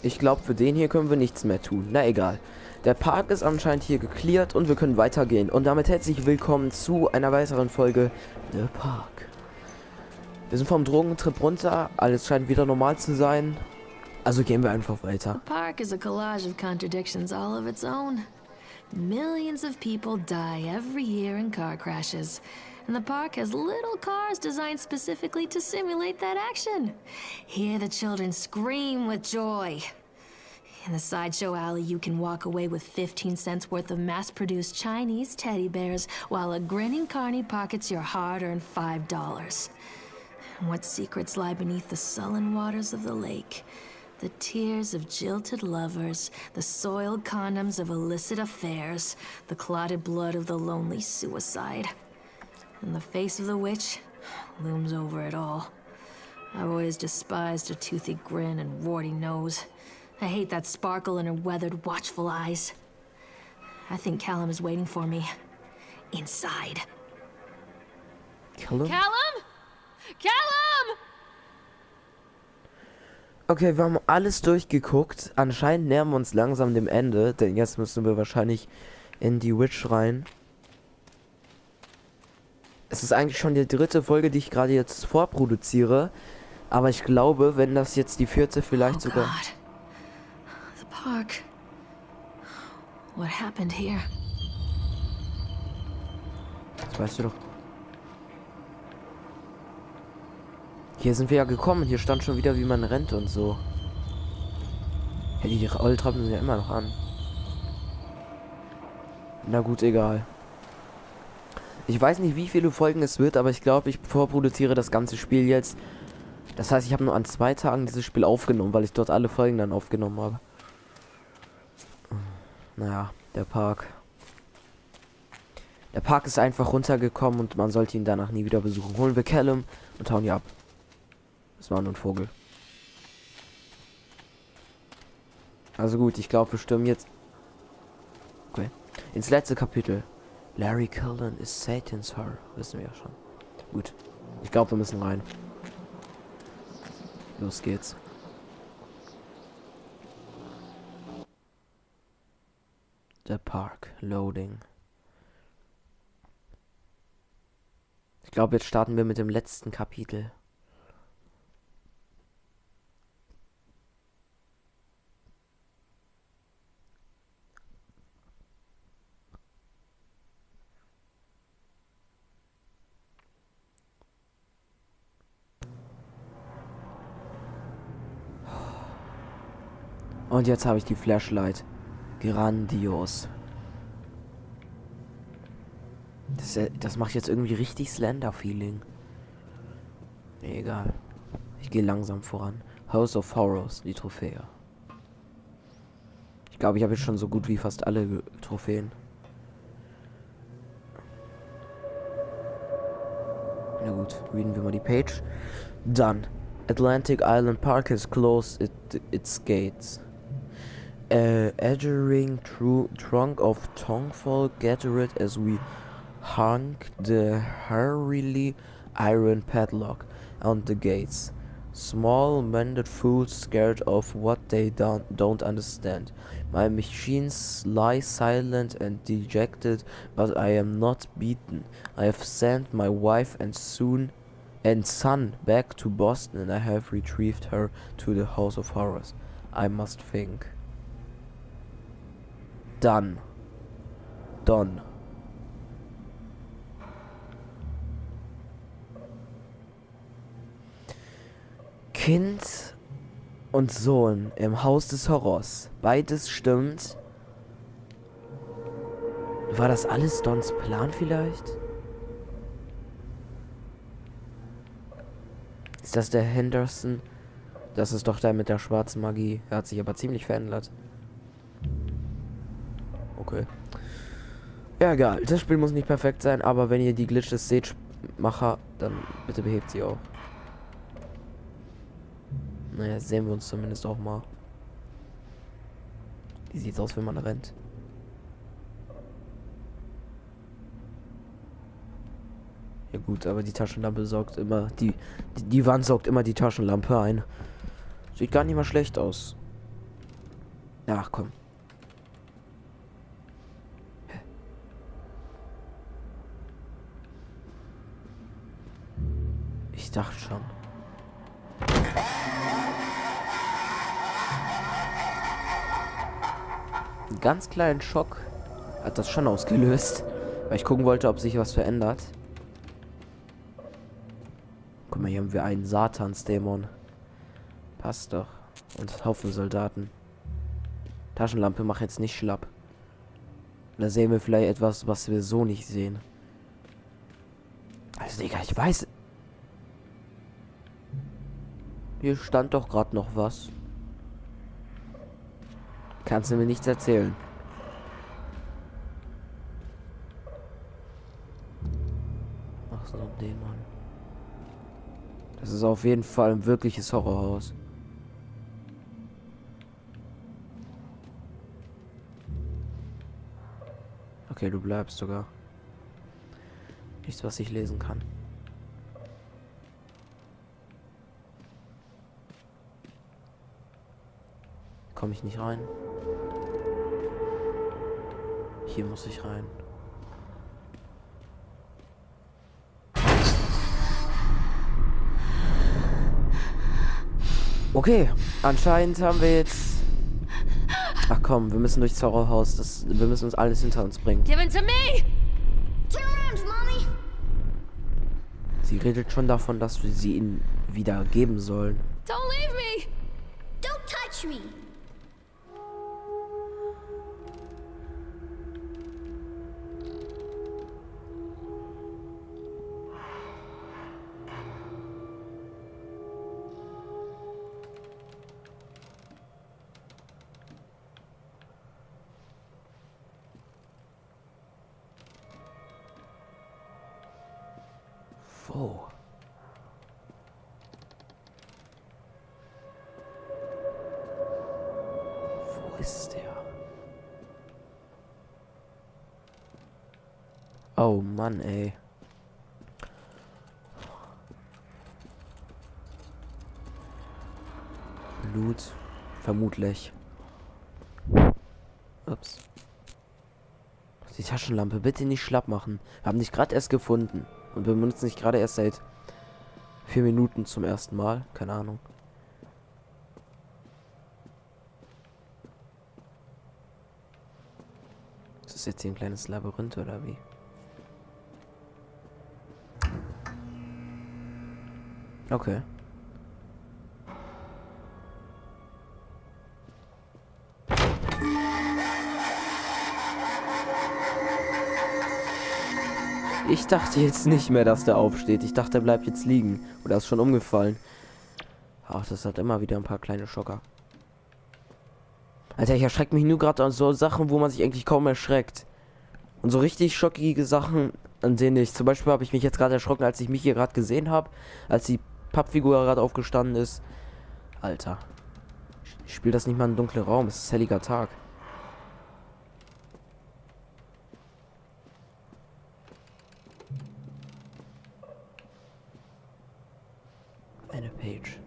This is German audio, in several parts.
Ich glaube, für den hier können wir nichts mehr tun. Na egal. Der Park ist anscheinend hier geklärt und wir können weitergehen. Und damit herzlich willkommen zu einer weiteren Folge The Park. Wir sind vom Drogentrip runter. Alles scheint wieder normal zu sein. Also gehen wir einfach weiter. The park is a collage of contradictions all of its own. Millions of people die every year in car crashes. And the park has little cars designed specifically to simulate that action. Hear the children scream with joy. In the sideshow alley, you can walk away with 15 cents worth of mass-produced Chinese teddy bears, while a grinning carny pockets your hard-earned $5. What secrets lie beneath the sullen waters of the lake? The tears of jilted lovers, the soiled condoms of illicit affairs, the clotted blood of the lonely suicide. And the face of the witch looms over it all. I've always despised her toothy grin and warty nose. I hate that sparkle in her weathered, watchful eyes. I think Callum is waiting for me. Inside. Callum? Callum? Callum! Okay, wir haben alles durchgeguckt. Anscheinend nähern wir uns langsam dem Ende, denn jetzt müssen wir wahrscheinlich in die Witch rein. Es ist eigentlich schon die dritte Folge, die ich gerade jetzt vorproduziere. Aber ich glaube, wenn das jetzt die vierte vielleicht sogar... God. The park. What happened here? Das weißt du doch. Hier sind wir ja gekommen. Hier stand schon wieder, wie man rennt und so. Ja, die Rolltreppen sind ja immer noch an. Na gut, egal. Ich weiß nicht, wie viele Folgen es wird, aber ich glaube, ich vorproduziere das ganze Spiel jetzt. Das heißt, ich habe nur an 2 Tagen dieses Spiel aufgenommen, weil ich dort alle Folgen dann aufgenommen habe. Naja, der Park. Der Park ist einfach runtergekommen und man sollte ihn danach nie wieder besuchen. Holen wir Callum und hauen ihn ab. Das war nur ein Vogel. Also gut, ich glaube, wir stürmen jetzt... Okay. Ins letzte Kapitel. Larry Cullen ist Satan's Her. Wissen wir ja schon. Gut. Ich glaube, wir müssen rein. Los geht's. Der Park. Loading. Ich glaube, jetzt starten wir mit dem letzten Kapitel. Und jetzt habe ich die Flashlight. Grandios. Das macht jetzt irgendwie richtig Slender-Feeling. Egal. Ich gehe langsam voran. House of Horrors, die Trophäe. Ich glaube, ich habe jetzt schon so gut wie fast alle Trophäen. Na gut, readen wir mal die Page. Done. Atlantic Island Park has closed its gates. Edgering trunk of Tongfall gathered as we hung the hurriedly iron padlock on the gates. Small mended fools scared of what they don't understand. My machines lie silent and dejected, but I am not beaten. I have sent my wife and son back to Boston, and I have retrieved her to the House of Horrors. I must think. Done. Kind und Sohn im Haus des Horrors. Beides stimmt. War das alles Dons Plan vielleicht? Ist das der Henderson? Das ist doch der mit der schwarzen Magie. Er hat sich aber ziemlich verändert. Okay. Ja, egal. Das Spiel muss nicht perfekt sein, aber wenn ihr die Glitches seht, Macher, dann bitte behebt sie auch. Naja, sehen wir uns zumindest auch mal. Wie sieht's aus, wenn man rennt? Ja gut, aber die Taschenlampe saugt immer, die Wand saugt immer die Taschenlampe ein. Sieht gar nicht mal schlecht aus. Ach komm. Ich dachte schon. Einen ganz kleinen Schock hat das schon ausgelöst, weil ich gucken wollte, ob sich was verändert. Guck mal, hier haben wir einen Satansdämon. Passt doch. Und Haufen Soldaten. Taschenlampe, mach jetzt nicht schlapp. Da sehen wir vielleicht etwas, was wir so nicht sehen. Also, Digga, ich weiß. Hier stand doch gerade noch was. Kannst du mir nichts erzählen? Ach so, Dämon. Das ist auf jeden Fall ein wirkliches Horrorhaus. Okay, du bleibst sogar. Nichts, was ich lesen kann. Komme ich nicht rein? Hier muss ich rein. Okay, anscheinend haben wir jetzt... Ach komm, wir müssen durchs Horrorhaus. Wir müssen uns alles hinter uns bringen. Give it to me! Turn around, Mommy! Sie redet schon davon, dass wir sie ihnen wieder geben sollen. Don't leave me! Don't touch me! Wo? Wo ist der? Oh Mann, ey. Blut. Vermutlich. Ups. Die Taschenlampe, bitte nicht schlapp machen. Wir haben dich gerade erst gefunden. Und wir benutzen dich gerade erst seit 4 Minuten zum ersten Mal. Keine Ahnung. Ist das jetzt hier ein kleines Labyrinth oder wie? Okay. Ich dachte jetzt nicht mehr, dass der aufsteht. Ich dachte, er bleibt jetzt liegen. Oder ist schon umgefallen. Ach, das hat immer wieder ein paar kleine Schocker. Alter, ich erschrecke mich nur gerade an so Sachen, wo man sich eigentlich kaum erschreckt. Und so richtig schockige Sachen, an denen ich... Zum Beispiel habe ich mich jetzt gerade erschrocken, als ich mich hier gerade gesehen habe. Als die Pappfigur gerade aufgestanden ist. Alter. Ich spiele das nicht mal im dunklen Raum. Es ist helliger Tag. Eine Page.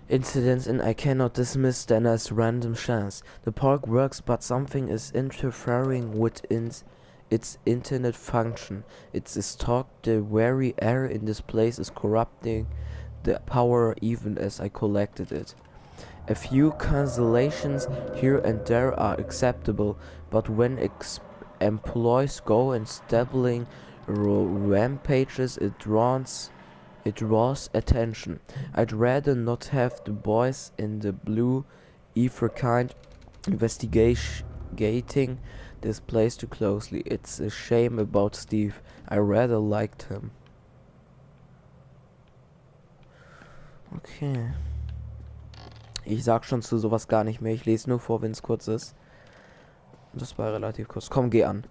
Incidents and I cannot dismiss them as random chance. The park works, but something is interfering with its internet function. It is talk the very air in this place is corrupting the power even as I collected it. A few cancellations here and there are acceptable, but when employees go and stabling rampages, it draws attention. I'd rather not have the boys in the blue ether kind investigating this place too closely. It's a shame about Steve. I rather liked him. Okay. Ich sag schon zu sowas gar nicht mehr. Ich lese nur vor, wenn es kurz ist. Und das war relativ kurz. Komm, geh an.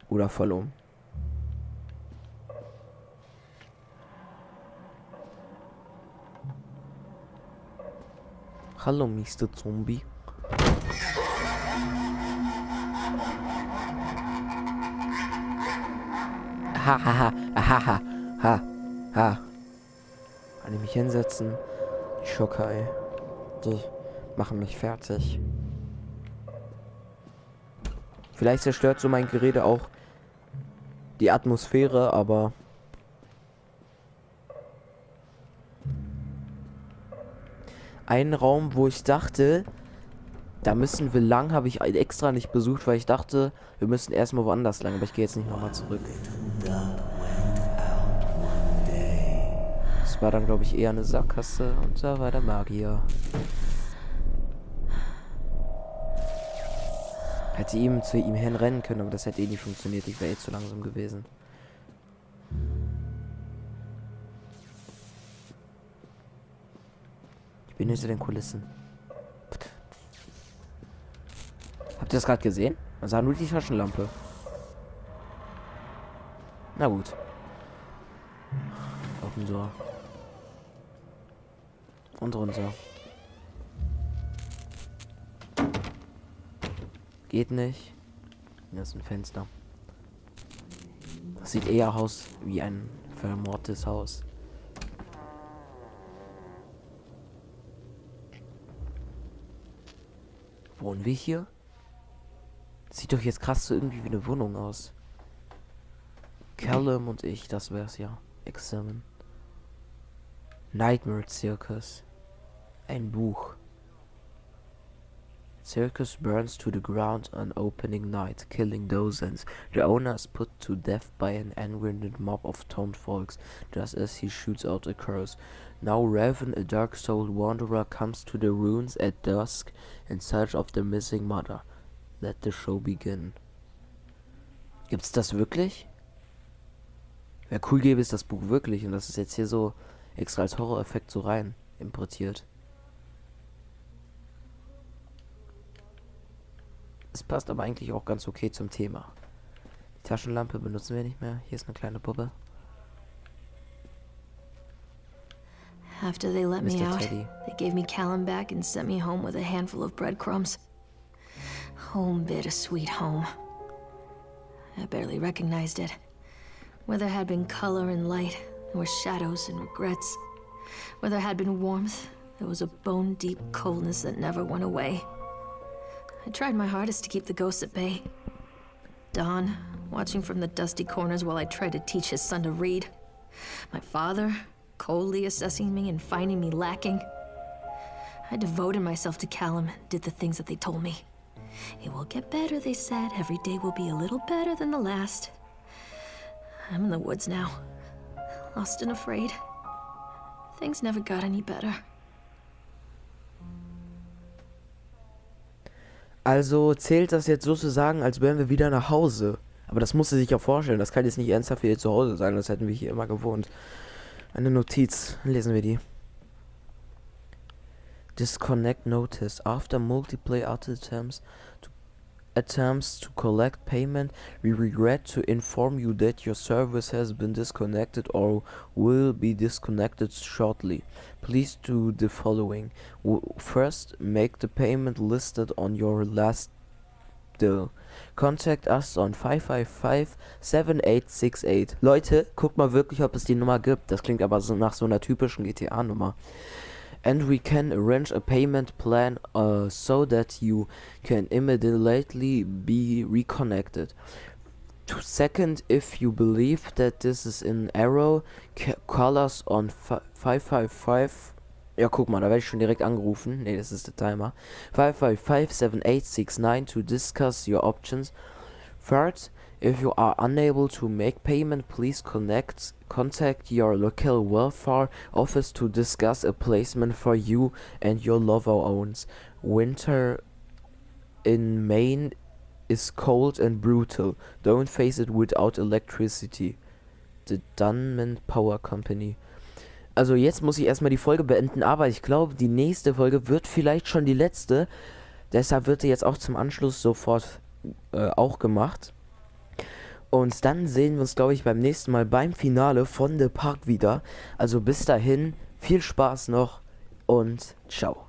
Oder voll um. Hallo, Mr. Zombie. Ha, ha, ha, ha, ha, ha, ha. Kann ich mich hinsetzen? Die Schocker, ey. Die. machen mich fertig. Vielleicht zerstört so mein Gerede auch die Atmosphäre, aber ein Raum, wo ich dachte, da müssen wir lang, habe ich extra nicht besucht, weil ich dachte, wir müssen erstmal woanders lang, aber ich gehe jetzt nicht nochmal zurück. Das war dann, glaube ich, eher eine Sackgasse und da war der Magier. Hätte ihm zu ihm hinrennen können, aber das hätte eh nicht funktioniert. Ich wäre eh zu langsam gewesen. Ich bin hinter den Kulissen. Habt ihr das gerade gesehen? Man sah nur die Taschenlampe. Na gut. Open Door. Und runter. Geht nicht. Hier ist ein Fenster. Das sieht eher aus wie ein vermordtes Haus. Wohnen wir hier? Sieht doch jetzt krass so irgendwie wie eine Wohnung aus. Callum und ich, das wär's ja. Examen. Nightmare Circus. Ein Buch. Circus burns to the ground on opening night, killing dozens. The owner is put to death by an angry mob of town folks, just as he shoots out a curse. Now Raven, a dark-souled wanderer, comes to the ruins at dusk in search of the missing mother. Let the show begin. Gibt's das wirklich? Wäre cool, gäbe es das Buch wirklich, und das ist jetzt hier so extra als Horror-Effekt so rein importiert. Es passt aber eigentlich auch ganz okay zum Thema. Die Taschenlampe benutzen wir nicht mehr. Hier ist eine kleine Puppe. After they let me Mr. out, Teddy. they gave me Callum back and sent me home with a handful of breadcrumbs. Home, bittersweet home. I barely recognized it. Where there had been color and light, there were shadows and regrets. Where there had been warmth, there was a bone-deep coldness that never went away. I tried my hardest to keep the ghosts at bay. Don, watching from the dusty corners while I tried to teach his son to read. My father, coldly assessing me and finding me lacking. I devoted myself to Callum and did the things that they told me. It will get better, they said. Every day will be a little better than the last. I'm in the woods now, lost and afraid. Things never got any better. Also zählt das jetzt sozusagen, als wären wir wieder nach Hause. Aber das musst du sich ja vorstellen. Das kann jetzt nicht ernsthaft wieder zu Hause sein. Das hätten wir hier immer gewohnt. Eine Notiz. Lesen wir die. Disconnect notice. After multiple attempts to collect payment, we regret to inform you that your service has been disconnected or will be disconnected shortly. Please do the following. First, make the payment listed on your last bill. Contact us on 555-7868. Leute, guckt mal wirklich, ob es die Nummer gibt. Das klingt aber so nach so einer typischen GTA-Nummer. And we can arrange a payment plan so that you can immediately be reconnected. Second, if you believe that this is an error, call us on 555. Ja, guck mal, da werde ich schon direkt angerufen. Ne, das ist der Timer. 555-7869 to discuss your options. Third, if you are unable to make payment, please contact your local welfare office to discuss a placement for you and your lover owns. Winter in Maine is cold and brutal. Don't face it without electricity. The Dunman Power Company. Also jetzt muss ich erstmal die Folge beenden, aber ich glaube, die nächste Folge wird vielleicht schon die letzte. Deshalb wird sie jetzt auch zum Anschluss sofort auch gemacht. Und dann sehen wir uns, glaube ich, beim nächsten Mal beim Finale von The Park wieder. Also bis dahin, viel Spaß noch und ciao.